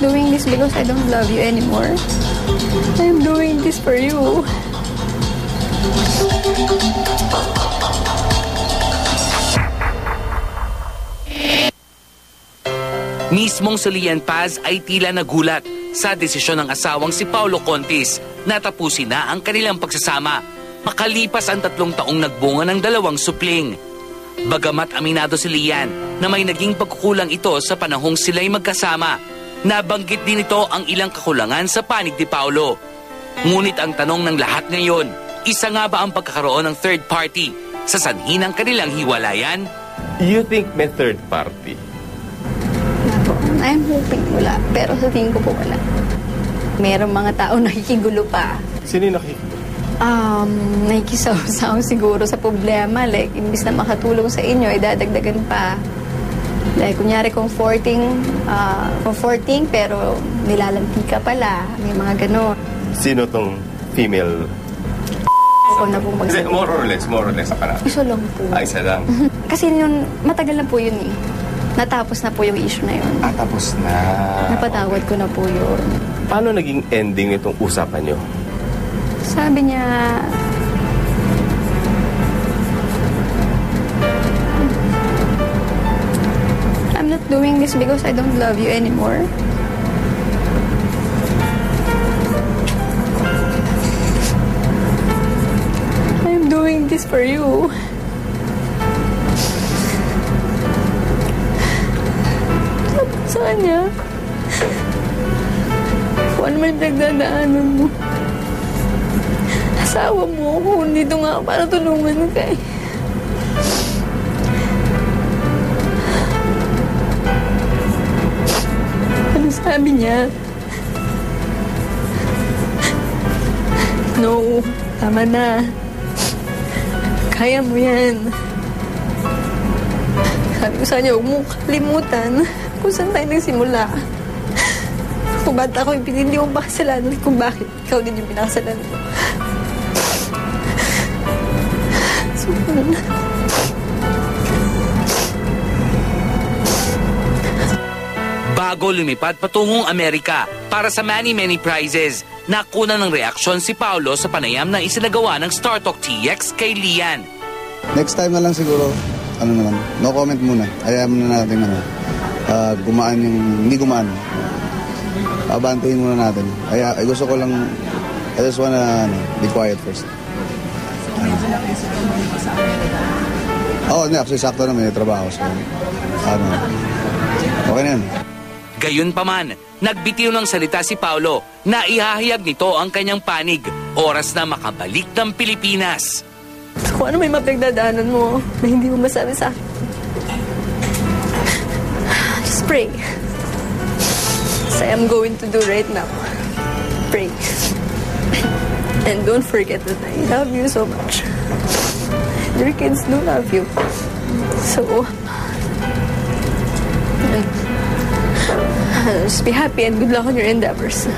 doing this because I don't love you anymore. I'm doing this for you. Mismong si Lian Paz ay tila nagulat sa desisyon ng asawang si Paulo Contis na tapusin na ang kanilang pagsasama makalipas ang 3 taong nagbunga ng 2 supling. Bagamat aminado si Lian na may naging pagkukulang ito sa panahong sila'y magkasama, nabanggit din ito ang ilang kakulangan sa panig ni Paulo. Ngunit ang tanong ng lahat ngayon, isa nga ba ang pagkakaroon ng third party sa sanhi ng kanilang hiwalayan? You think may third party? I'm hoping wala, pero sa tingin ko po wala. Merong mga tao nakikigulo pa. Sino yung nakikigulo? Nakikisaw-saw siguro sa problema. Like, imbis na makatulong sa inyo, ay dadagdagan pa. Like, kunyari comforting, pero nilalanti ka pala. May mga ganon. Sino tong female? Ako na pong magsabi. More or less, para. Isa lang po. Isa lang. Kasi yun, matagal na po yun eh. Natapos na po yung issue na yun. Tapos na. Napatawad ko na po yun. Paano naging ending itong usapan nyo? Sabi niya, I'm not doing this because I don't love you anymore. I'm doing this for you. Sa kanya, kung ano man nagdadaanan mo, asawa mo ako, dito nga para tulungan ka eh. Ano sabi niya? No, tama na. Kaya mo yan. Sabi ko sa kanya, huwag mo kalimutan kung saan tayo nagsimula. Kung ba't ako yung pinili kong pakasalanan, kung bakit ikaw din yung pinakasalan ko. So, Bago lumipad patungong Amerika para sa many prizes, nakuna ng reaksyon si Paulo sa panayam na isinagawa ng Star Talk TX kay Lian. Next time na lang siguro, no comment muna. Ayaw na natin gumaan yung, hindi gumaan. Abantayin muna natin. Gusto ko lang, I just wanna be quiet first. Actually, sakto na may trabaho. So, okay na yan. Gayunpaman, nagbitiw ng salita si Paulo na ihahayag nito ang kanyang panig, oras na makabalik ng Pilipinas. Kung ano may mapagdadaanan mo na hindi mo masabi sa akin, just pray. As I am going to do right now. Pray. And don't forget that I love you so much. Your kids do love you. So, just be happy and good luck on your endeavors.